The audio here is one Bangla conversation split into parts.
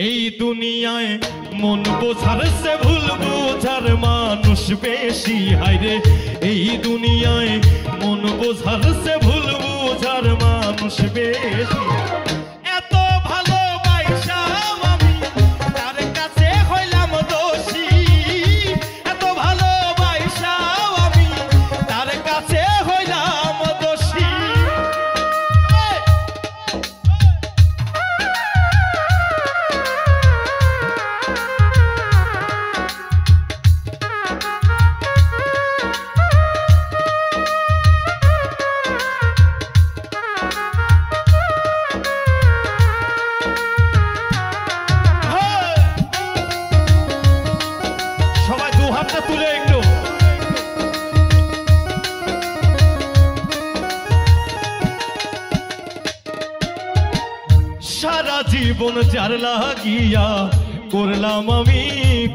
এই দুনিয়ায় মন বোঝার সে ভুল বোঝার মানুষ বেশি হায়রে। এই দুনিয়ায় মন বোঝার সে ভুল বোঝার মানুষ বেশি। এত ভালোবাসা আমি তার কাছে হইলাম দোষী, এত ভালোবাসা আমি তার কাছে হইলাম দোষী। তুলে একটু সারা জীবন যার লাগিয়া করলাম আমি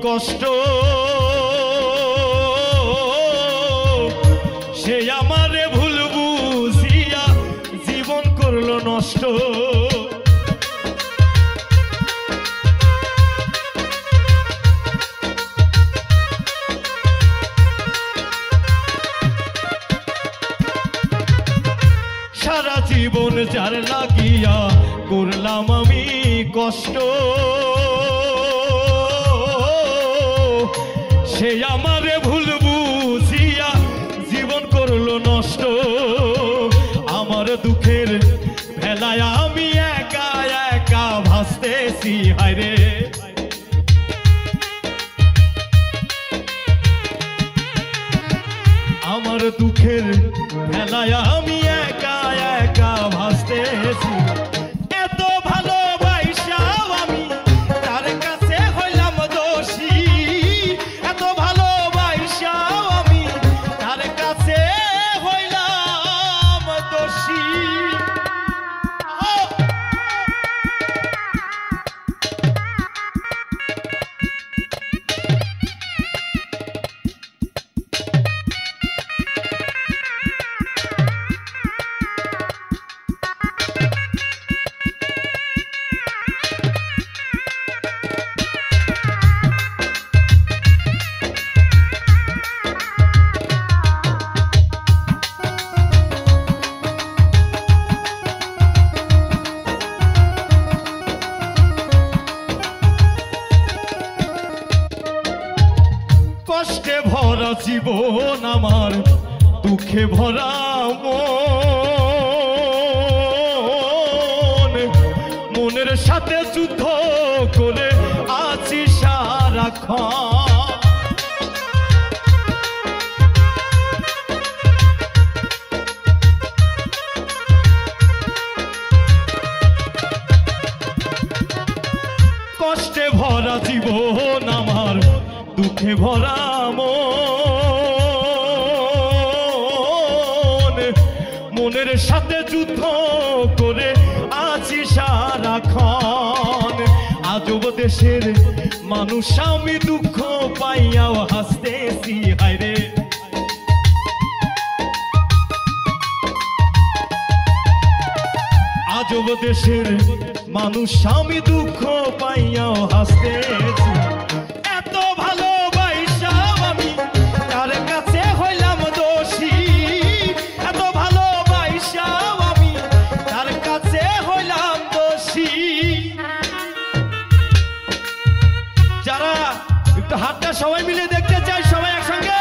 কষ্ট, সে আমারে ভুল বুঝিয়া জীবন করলো নষ্ট। সারা জীবন যার লাগিয়া করলাম আমি কষ্ট, সে আমারে ভুল বুঝিয়া জীবন করলো নষ্ট। আমার দুঃখের ভেলায় আমি একা একা ভাসতেছি হায়রে। আমার দুঃখের ভেলায় আমি একা একা ভাসতেছি। এত ভালোবাসা আমি তার কাছে হইলাম দোষী, এত ভালোবাসা আমি তার কাছে হইলাম দোষী। কষ্টে ভরা জীবন আমার দুঃখে ভরা মন, মনের সাথে যুদ্ধ করে আছি সারাক্ষণ। কষ্টে ভরা জীবন আমার দুঃখে ভরা মন, মনের সাথে যুদ্ধ করে আছি সারাক্ষণ। আজব দেশের মানুষ আমি দুঃখ পাইয়াও হাসতেছি হায়রে। আজব দেশের মানুষ আমি দুঃখ পাইয়াও হাসতেছি। এত ভালোবাসা আমি তার কাছে হইলাম দোষী, এত ভালোবাসা আমি তার কাছে হইলাম দোষী। যারা একটু হাতটা সবাই মিলে দেখতে চাই, সবাই একসঙ্গে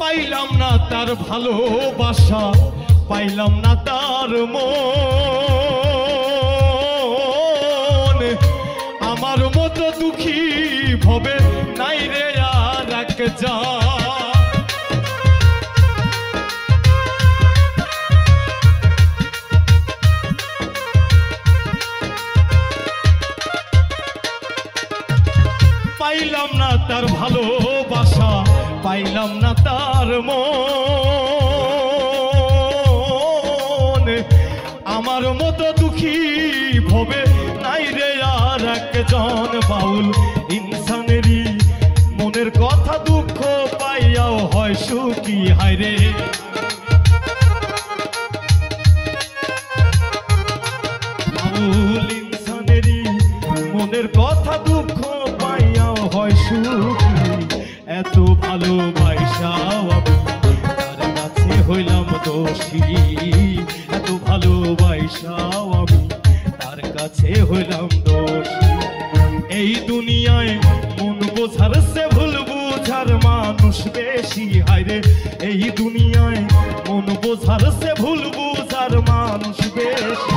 পাইলাম না তার ভালোবাসা, পাইলাম না তার মন। আমার মতো দুঃখী ভবে নাই রে আর এক যা। পাইলাম না তার মন, আমার মতো দুঃখী ভবে নাই রে আর একজন। বাউল ইনসানেরই মনের কথা দুঃখ পাইয়াও হয় সুখী, হায় রে বাউল ইনসানেরই মনের কথা দুঃখ পাইয়াও হয় সুখী। এত ভালোবাসাও আমি তার কাছে হইলাম দোষী, এত ভালোবাসাও আমি তার কাছে হইলাম দোষী। এই দুনিয়ায় মন বোঝার সে ভুল বুঝার মানুষ বেশি, হায়রে এই দুনিয়ায় মন বোঝার সে ভুল বুঝার মানুষ বেশি।